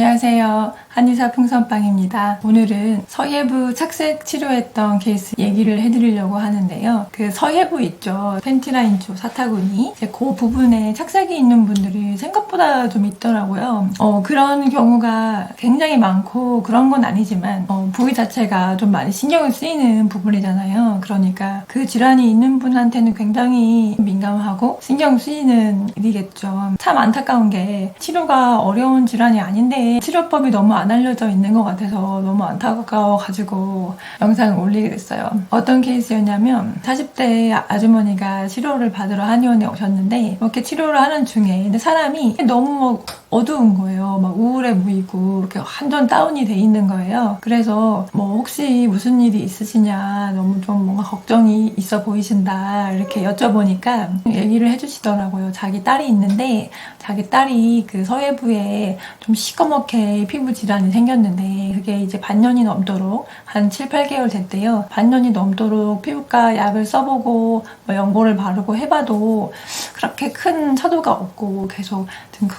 안녕하세요. 한의사 풍선빵입니다. 오늘은 서예부 착색 치료했던 케이스 얘기를 해드리려고 하는데요. 그 서예부 있죠. 펜티라인 쪽 사타구니. 그 부분에 착색이 있는 분들이 생각보다 좀 있더라고요. 그런 경우가 굉장히 많고 그런 건 아니지만 부위 자체가 좀 많이 신경을 쓰이는 부분이잖아요. 그러니까 그 질환이 있는 분한테는 굉장히 민감하고 신경 쓰이는 일이겠죠. 참 안타까운 게 치료가 어려운 질환이 아닌데 치료법이 너무 안 알려져 있는 것 같아서 너무 안타까워가지고 영상을 올리게 됐어요. 어떤 케이스였냐면 40대 아주머니가 치료를 받으러 한의원에 오셨는데 이렇게 치료를 하는 중에 근데 사람이 너무 어두운 거예요. 막 우울해 보이고 이렇게 완전 다운이 돼 있는 거예요. 그래서 뭐 혹시 무슨 일이 있으시냐, 너무 좀 뭔가 걱정이 있어 보이신다 이렇게 여쭤보니까 얘기를 해주시더라고요. 자기 딸이 있는데 자기 딸이 그 서예부에 좀 시커멓게 피부 질환이 생겼는데 그게 이제 반년이 넘도록 한 7, 8개월 됐대요. 반년이 넘도록 피부과 약을 써보고 뭐 연고를 바르고 해봐도 그렇게 큰 차도가 없고 계속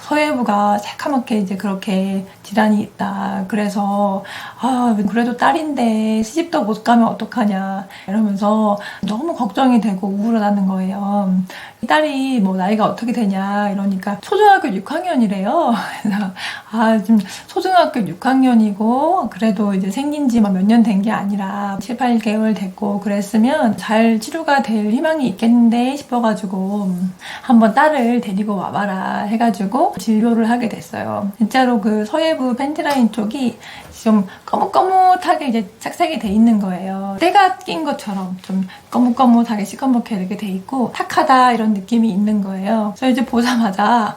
서예부가 새카맣게 이제 그렇게 질환이 있다. 그래서 그래도 딸인데 시집도 못 가면 어떡하냐 이러면서 너무 걱정이 되고 우울하다는 거예요. 딸이 뭐 나이가 어떻게 되냐 이러니까 초등학교 6학년이래요. 그래서 지금 초등학교 6학년이고 그래도 이제 생긴 지 몇 년 된 게 아니라 7, 8개월 됐고 그랬으면 잘 치료가 될 희망이 있겠는데 싶어가지고 한번 딸을 데리고 와봐라 해가지고 진료를 하게 됐어요. 진짜로 그 서예부 펜티라인 쪽이 좀 거뭇거뭇하게 이제 착색이 돼 있는 거예요. 때가 낀 것처럼 좀 거뭇거뭇하게 시커멓게 이렇게 돼 있고 탁하다 이런 느낌이 있는 거예요. 그래서 이제 보자마자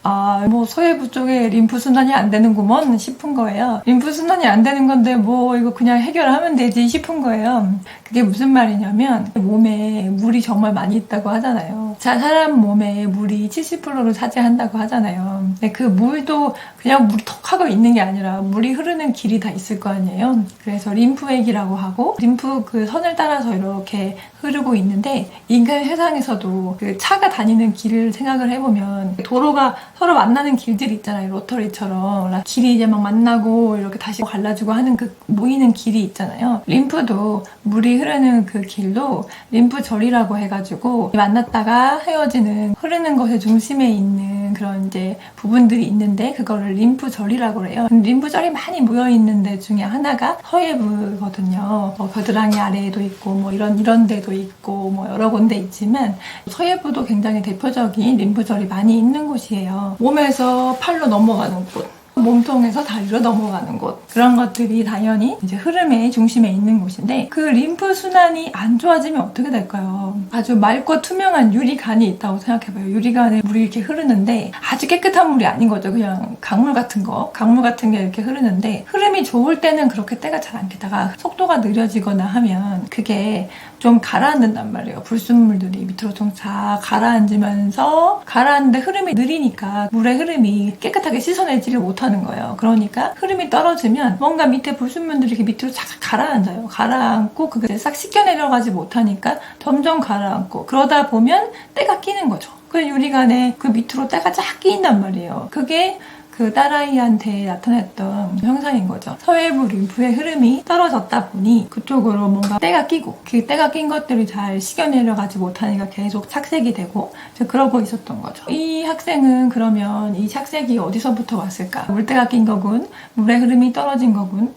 뭐 서예부 쪽에 림프순환이 안 되는구먼 싶은 거예요. 림프순환이 안 되는 건데 뭐 이거 그냥 해결하면 되지 싶은 거예요. 그게 무슨 말이냐면 몸에 물이 정말 많이 있다고 하잖아요. 자, 사람 몸에 물이 70%를 차지한다고 하잖아요. 근데 그 물도 그냥 물이 턱 하고 있는 게 아니라 물이 흐르는 길이 다 있을 거 아니에요. 그래서 림프액이라고 하고 림프 그 선을 따라서 이렇게 흐르고 있는데 인간 세상에서도 그 차가 다니는 길을 생각을 해보면 도로가 서로 만나는 길들이 있잖아요. 로터리처럼 길이 이제 막 만나고 이렇게 다시 갈라지고 하는 그 모이는 길이 있잖아요. 림프도 물이 흐르는 그 길도 림프절이라고 해가지고 만났다가 헤어지는 흐르는 것의 중심에 있는 그런 이제 부분들이 있는데 그거를 림프절이라고 해요. 림프절이 많이 모여있는 데 중에 하나가 서예부거든요. 겨드랑이 아래에도 있고 뭐 이런 데도 있고 뭐 여러 군데 있지만 서예부도 굉장히 대표적인 림프절이 많이 있는 곳이에요. 몸에서 팔로 넘어가는 곳, 몸통에서 다리로 넘어가는 곳, 그런 것들이 당연히 이제 흐름의 중심에 있는 곳인데 그 림프 순환이 안 좋아지면 어떻게 될까요? 아주 맑고 투명한 유리관이 있다고 생각해봐요. 유리관에 물이 이렇게 흐르는데 아주 깨끗한 물이 아닌 거죠. 그냥 강물 같은 게 이렇게 흐르는데 흐름이 좋을 때는 그렇게 때가 잘 안 끼다가 속도가 느려지거나 하면 그게 좀 가라앉는단 말이에요. 불순물들이 밑으로 좀 다 가라앉으면서 가라앉는데 흐름이 느리니까 물의 흐름이 깨끗하게 씻어내지를 못하는 거예요. 그러니까 흐름이 떨어지면 뭔가 밑에 불순물들이 이렇게 밑으로 쫙 가라앉아요. 가라앉고 그게 싹 씻겨 내려가지 못하니까 점점 가라앉고 그러다 보면 때가 끼는 거죠. 그 유리관에 그 밑으로 때가 쫙 끼인단 말이에요. 그게 그 딸아이한테 나타났던 현상인 거죠. 서예부 림프의 흐름이 떨어졌다 보니 그쪽으로 뭔가 때가 끼고 그 때가 낀 것들이 잘 식여내려가지 못하니까 계속 착색이 되고 그러고 있었던 거죠. 이 학생은 그러면 이 착색이 어디서부터 왔을까? 물때가 낀 거군, 물의 흐름이 떨어진 거군.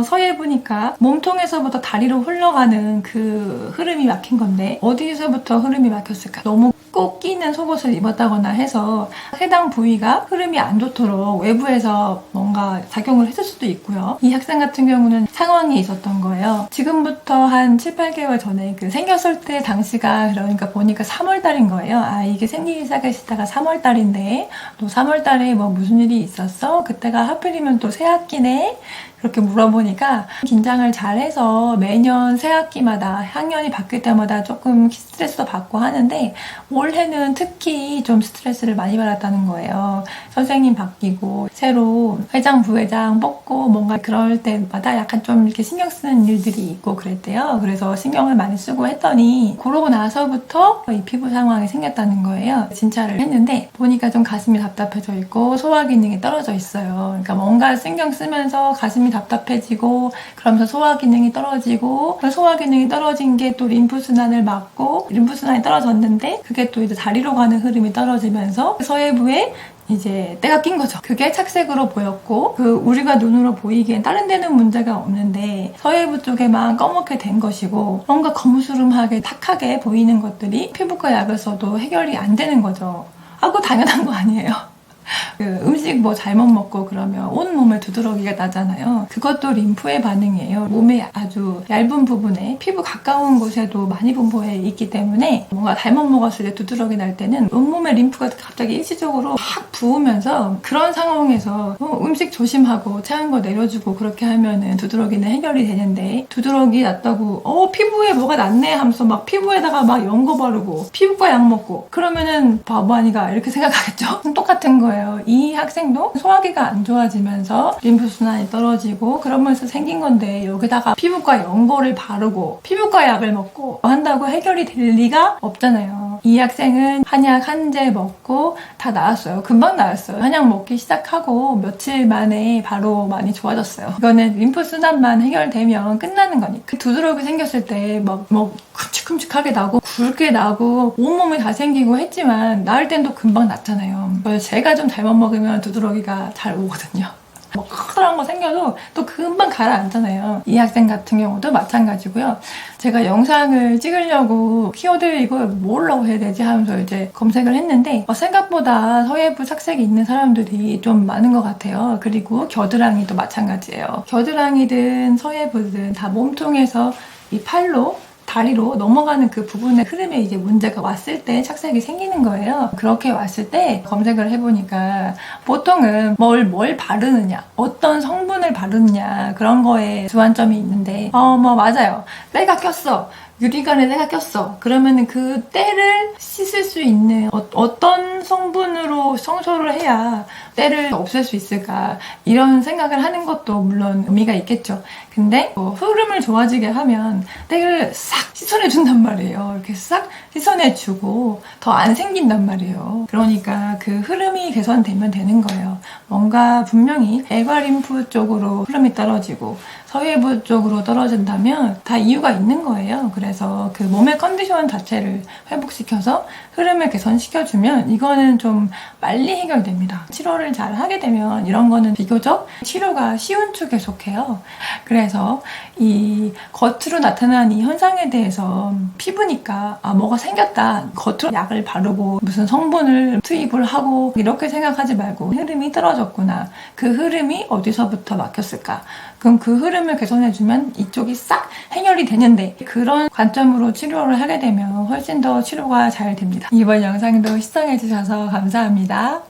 서예부니까 몸통에서부터 다리로 흘러가는 그 흐름이 막힌 건데 어디서부터 흐름이 막혔을까? 너무 꼭 끼는 속옷을 입었다거나 해서 해당 부위가 흐름이 안 좋도록 외부에서 뭔가 작용을 했을 수도 있고요. 이 학생 같은 경우는 상황이 있었던 거예요. 지금부터 한 7, 8개월 전에 그 생겼을 때 당시가 그러니까 보니까 3월달인 거예요. 이게 생기기 시작하시다가 3월달인데 또 3월달에 뭐 무슨 일이 있었어? 그때가 하필이면 또 새학기네? 그렇게 물어보니까 긴장을 잘해서 매년 새학기마다 학년이 바뀔 때마다 조금 스트레스도 받고 하는데 올해는 특히 좀 스트레스를 많이 받았다는 거예요. 선생님 바뀌고 새로 내장, 부회장 뻗고 뭔가 그럴 때마다 약간 좀 이렇게 신경 쓰는 일들이 있고 그랬대요. 그래서 신경을 많이 쓰고 했더니 그러고 나서부터 이 피부 상황이 생겼다는 거예요. 진찰을 했는데 보니까 좀 가슴이 답답해져 있고 소화 기능이 떨어져 있어요. 그러니까 뭔가 신경 쓰면서 가슴이 답답해지고 그러면서 소화 기능이 떨어지고 그 소화 기능이 떨어진 게 또 림프순환을 막고 림프순환이 떨어졌는데 그게 또 이제 다리로 가는 흐름이 떨어지면서 서해부에 이제 때가 낀 거죠. 그게 착색으로 보였고 우리가 눈으로 보이기엔 다른 데는 문제가 없는데 서해부 쪽에만 검게 된 것이고 뭔가 거무스름하게 탁하게 보이는 것들이 피부과 약을 써도 해결이 안 되는 거죠. 그거 당연한 거 아니에요. 음식 뭐 잘못 먹고 그러면 온몸에 두드러기가 나잖아요. 그것도 림프의 반응이에요. 몸의 아주 얇은 부분에 피부 가까운 곳에도 많이 분포해 있기 때문에 뭔가 잘못 먹었을 때 두드러기 날 때는 온몸에 림프가 갑자기 일시적으로 확 부으면서 그런 상황에서 음식 조심하고 차가운 거 내려주고 그렇게 하면은 두드러기는 해결이 되는데 두드러기 났다고 피부에 뭐가 났네 하면서 막 피부에다가 막 연고 바르고 피부과 약 먹고 그러면은 바보 아니가 이렇게 생각하겠죠? 똑같은 거예요. 이 학생도 소화기가 안 좋아지면서 림프순환이 떨어지고 그러면서 생긴 건데 여기다가 피부과 연고를 바르고 피부과 약을 먹고 한다고 해결이 될 리가 없잖아요. 이 학생은 한약 한 제 먹고 다 나았어요. 금방 나았어요. 한약 먹기 시작하고 며칠 만에 바로 많이 좋아졌어요. 이거는 림프순환만 해결되면 끝나는 거니까. 두드러기 생겼을 때 막 큼직큼직하게 나고 굵게 나고 온몸이 다 생기고 했지만 나을 땐 또 금방 낫잖아요. 제가 좀 잘못 먹으면 두드러기가 잘 오거든요. 뭐 커다란 거 생겨도 또 금방 가라앉잖아요. 이 학생 같은 경우도 마찬가지고요. 제가 영상을 찍으려고 키워드 이걸 뭐라고 해야 되지 하면서 이제 검색을 했는데 생각보다 서해부 착색이 있는 사람들이 좀 많은 것 같아요. 그리고 겨드랑이도 마찬가지예요. 겨드랑이든 서해부든 다 몸통에서 이 팔로 다리로 넘어가는 그 부분의 흐름에 이제 문제가 왔을 때 착색이 생기는 거예요. 그렇게 왔을 때 검색을 해보니까 보통은 뭘 바르느냐, 어떤 성분을 바르느냐 그런 거에 주안점이 있는데 맞아요. 때가 꼈어. 유리관에 때가 꼈어. 그러면은 그 때를 씻을 수 있는 어떤 성분으로 청소를 해야 때를 없앨 수 있을까 이런 생각을 하는 것도 물론 의미가 있겠죠. 근데 흐름을 좋아지게 하면 때를 싹 씻어내준단 말이에요. 이렇게 싹 씻어내주고 더 안 생긴단 말이에요. 그러니까 그 흐름이 개선되면 되는 거예요. 뭔가 분명히 애과림프 쪽으로 흐름이 떨어지고 서해부 쪽으로 떨어진다면 다 이유가 있는 거예요. 그래서 그 몸의 컨디션 자체를 회복시켜서 흐름을 개선시켜주면 이거는 좀 빨리 해결됩니다. 치료를 잘 하게 되면 이런 거는 비교적 치료가 쉬운 쪽에 속해요. 그래서 이 겉으로 나타난 이 현상에 대해서 피부니까 뭐가 생겼다. 겉으로 약을 바르고 무슨 성분을 투입을 하고 이렇게 생각하지 말고 흐름이 떨어졌구나. 그 흐름이 어디서부터 막혔을까? 그럼 그 흐름을 개선해주면 이쪽이 싹 해결이 되는데 그런 관점으로 치료를 하게 되면 훨씬 더 치료가 잘 됩니다. 이번 영상도 시청해주셔서 감사합니다.